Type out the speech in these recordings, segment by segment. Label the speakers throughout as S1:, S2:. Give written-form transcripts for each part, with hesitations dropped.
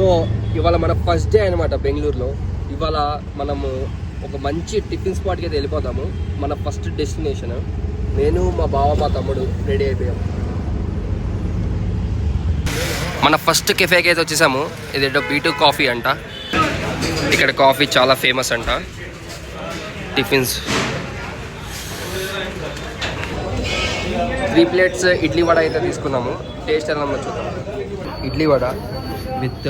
S1: So ఇవాళ మన first day అనమాట బెంగళూరులో. ఇవాళ మనము ఒక మంచి టిఫిన్ స్పాట్కి అయితే వెళ్ళిపోతాము. మన ఫస్ట్ డెస్టినేషన్. నేను మా బావ మా తమ్ముడు రెడీ అయిపోయాము. మన ఫస్ట్ కెఫేకి అయితే వచ్చేసాము. ఇదేంటో B2 కాఫీ అంట. ఇక్కడ కాఫీ చాలా ఫేమస్ అంట. టిఫిన్స్ 3 ప్లేట్స్ ఇడ్లీ వడ అయితే తీసుకున్నాము. టేస్ట్ ఎలా ఉందో చూద్దాం. ఇడ్లీ వడ విత్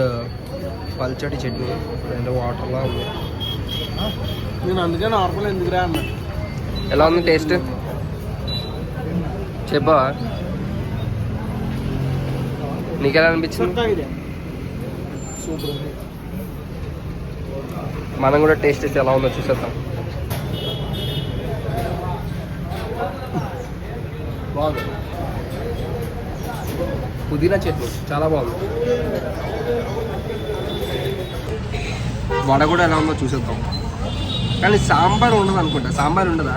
S1: పల్చటి చట్నీ అండ్ వాటర్లా ఉంది.
S2: నేను అందుకే నార్మల్ ఎందుకు రా అన్నా.
S1: ఎలా ఉంది టేస్ట్ చెప్పా? నీకు ఎలా అనిపించింది?
S2: సూపర్.
S1: మనం కూడా టేస్ట్ చేసి ఎలా ఉందో చూసేద్దాం.
S2: బాగుంది.
S1: పుదీనా చట్నీ చాలా బాగుంది. వడ కూడా ఎలా ఉందో చూసేద్దాం. కానీ సాంబార్ ఉండదు అనుకుంటా. సాంబార్ ఉండదా?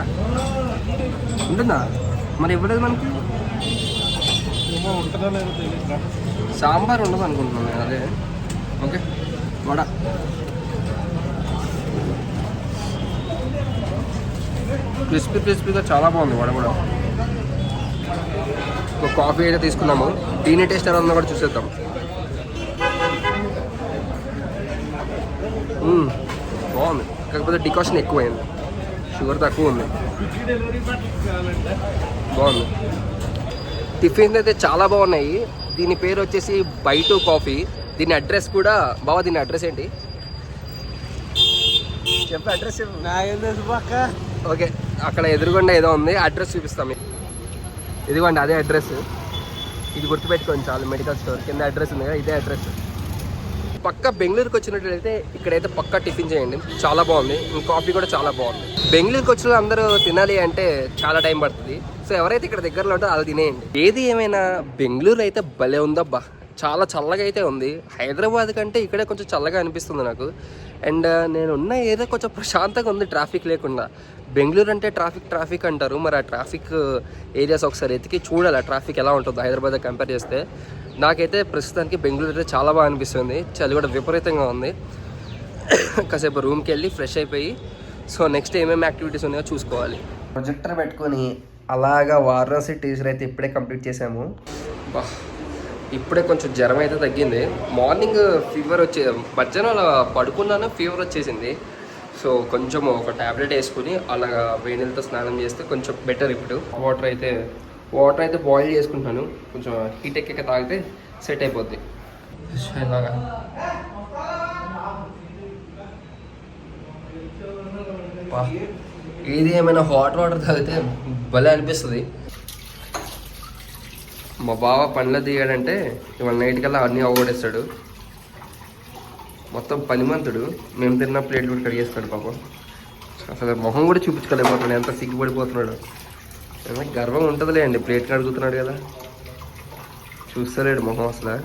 S1: ఉంటుందా? మరి ఇవ్వలేదు మనకి.
S2: ఉంటుందో లేదో తెలియదు.
S1: సాంబార్ ఉండదు అనుకుంటున్నాను నేను. అదే ఓకే. వడ క్రిస్పీగా చాలా బాగుంది. వడ కూడా. ఒక కాఫీ అయితే తీసుకున్నాము. దీని టేస్ట్ ఎలా ఉందో కూడా చూసేద్దాం. బాగుంది. కాకపోతే డికాషన్ ఎక్కువైంది, షుగర్ తక్కువ ఉంది. బాగుంది. టిఫిన్స్ అయితే చాలా బాగున్నాయి. దీని పేరు వచ్చేసి B2 కాఫీ. దీని అడ్రస్ కూడా బావా, దీని అడ్రస్ ఏంటి చెప్పు? అడ్రస్ ఓకే, అక్కడ ఎదురుగుండా ఏదో ఉంది. అడ్రస్ చూపిస్తాం మీకు. ఇదిగోండి అదే అడ్రస్. ఇది గుర్తుపెట్టుకోండి చాలు. మెడికల్ స్టోర్ కింద అడ్రస్ ఉంది కదా, ఇదే అడ్రస్. పక్క బెంగళూరుకి వచ్చినట్లయితే ఇక్కడైతే పక్కా టిఫిన్ చేయండి, చాలా బాగుంది. కాఫీ కూడా చాలా బాగుంది. బెంగళూరుకి వచ్చిన అందరూ తినాలి అంటే చాలా టైం పడుతుంది. సో ఎవరైతే ఇక్కడ దగ్గరలో ఉంటే అలా తినేయండి. ఏది ఏమైనా బెంగళూరు అయితే భలే ఉందబ్బా. చాలా చల్లగా అయితే ఉంది. హైదరాబాద్ కంటే ఇక్కడే కొంచెం చల్లగా అనిపిస్తుంది నాకు. అండ్ నేను ఉన్న ఏరియా కొంచెం ప్రశాంతంగా ఉంది, ట్రాఫిక్ లేకుండా. బెంగళూరు అంటే ట్రాఫిక్ అంటారు. మరి ఆ ట్రాఫిక్ ఏరియాస్ ఒకసారి ఎతికి చూడాలి, ఆ ట్రాఫిక్ ఎలా ఉంటుందో హైదరాబాద్ కంపేర్ చేస్తే. నాకైతే ప్రస్తుతానికి బెంగళూరు అయితే చాలా బాగా అనిపిస్తుంది. చలి కూడా విపరీతంగా ఉంది. కాసేపు రూమ్కి వెళ్ళి ఫ్రెష్ అయిపోయి సో నెక్స్ట్ ఏమేమి యాక్టివిటీస్ ఉన్నాయో చూసుకోవాలి. ప్రొజెక్టర్ పెట్టుకొని అలాగా వారణాసి టీచర్ అయితే ఇప్పుడే కంప్లీట్ చేసాము. ఇప్పుడే కొంచెం జ్వరం అయితే తగ్గింది. మార్నింగ్ ఫీవర్ మధ్యాహ్నం అలా పడుకున్నాను, ఫీవర్ వచ్చేసింది. సో కొంచెం ఒక ట్యాబ్లెట్ వేసుకుని అలాగా వేడి నీళ్ళతో స్నానం చేస్తే కొంచెం బెటర్. ఇప్పుడు వాటర్ అయితే బాయిల్ చేసుకుంటున్నాను. కొంచెం హీట్ ఎక్కాక తాగితే సెట్ అయిపోద్ది. ఇలాగా ఏది ఏమైనా హాట్ వాటర్ తాగితే భలే అనిపిస్తుంది. మా బావ పండ్లు దిగాడంటే ఇవాళ నైట్ కల్లా అన్నీ అవగొడేస్తాడు. మొత్తం పనిమంతుడు. మేము తిన్న ప్లేట్లు కూడా కడిగేస్తాడు పాపం. అసలు మొహం కూడా చూపించుకోలేకపోతున్నాడు, ఎంత సిగ్గుపడిపోతున్నాడు. ఏమైనా గర్వం ఉంటుందిలే అండి, ప్లేట్ కడుగుతున్నాడు కదా. చూస్తలేడు మొహం అసలు.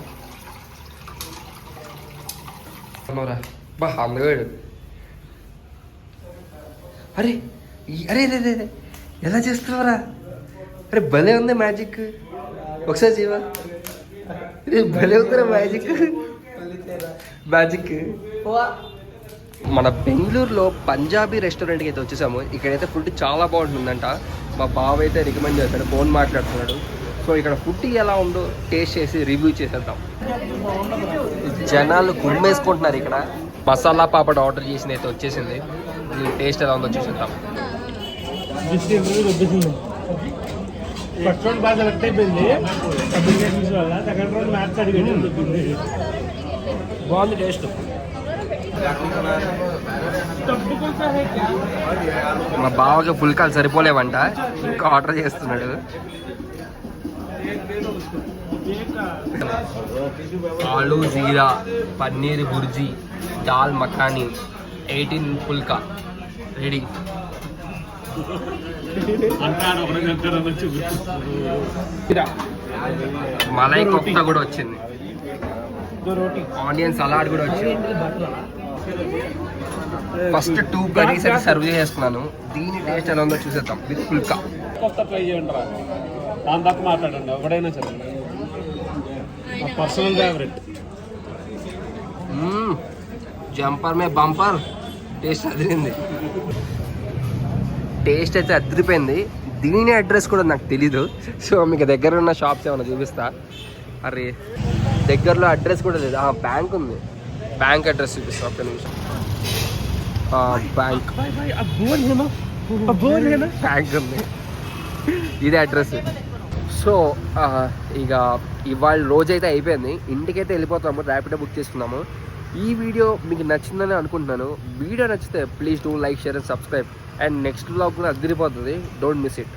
S1: బా అందగాడు. అరే అరే అరే ఎలా చేస్తున్నావురా? అరే భలే ఉంది మ్యాజిక్. ఒకసారి జీవా, భలే ఉందిరా మ్యాజిక్. మన బెంగళూరులో పంజాబీ రెస్టారెంట్కి అయితే వచ్చేసాము. ఇక్కడైతే ఫుడ్ చాలా బాగుంటుందంట. మా బావ అయితే రికమెండ్ చేస్తాడు, ఫోన్ మాట్లాడుతున్నాడు. సో ఇక్కడ ఫుడ్ ఎలా ఉందో టేస్ట్ చేసి రివ్యూ చేసేద్దాం. జనాలు గుమ్మేసుకుంటున్నారు ఇక్కడ. మసాలా పాపడ్ ఆర్డర్ చేసింది అయితే వచ్చేసింది. టేస్ట్ ఎలా ఉందో చూసేద్దాం.
S2: ఫస్ట్ రౌండ్ బాగా సెలెక్ట్ అయిపోయింది అప్లికేషన్స్ వల్ల. సెకండ్ రౌండ్ మ్యాథ్స్ అడిగాడు.
S1: బాగుంది టేస్ట్. మా బావకి పుల్కాలు సరిపోలేవంట, ఇంకా ఆర్డర్ చేస్తున్నాడు. ఆలూ జీరా, పన్నీర్ బుర్జీ, దాల్ మఖానీ, 18 పుల్కా రెడీ. మలై కోఫ్తా కూడా వచ్చింది. ఆనియన్ సలాడ్ కూడా వచ్చింది. ఫస్ట్ 2 కర్రీస్ అయితే సర్వ్ చేసుకున్నాను. దీని టేస్ట్ ఎలా ఉందో చూసేద్దాం. విత్ పుల్కా
S2: కొత్త ట్రై చేయండి రా. దాని తప్ప మాట్లాడండి ఎవడైనా సరే. పర్సనల్ ఫేవరెట్
S1: జంపర్ మే బంపర్ టేస్ట్ అదిరింది. టేస్ట్ అయితే అదిరిపోయింది. దీని అడ్రస్ కూడా నాకు తెలీదు. సో మీకు దగ్గర ఉన్న షాప్స్ ఏమైనా చూపిస్తా. అరే దగ్గరలో అడ్రస్ కూడా లేదు. బ్యాంక్ ఉంది, బ్యాంక్ అడ్రస్ చూపిస్తా ఒక్క నిమిషం. బ్యాంక్ బ్యాంక్ ఉంది, ఇదే అడ్రస్. సో ఇక ఇవాళ రోజైతే అయిపోయింది. ఇంటికైతే వెళ్ళిపోతాము, ర్యాపిడో బుక్ చేసుకున్నాము. ఈ వీడియో మీకు నచ్చిందని అనుకుంటున్నాను. వీడియో నచ్చితే please do like, share and subscribe. And next vlog కూడా అదిరిపోతుంది, డోంట్ మిస్ ఇట్.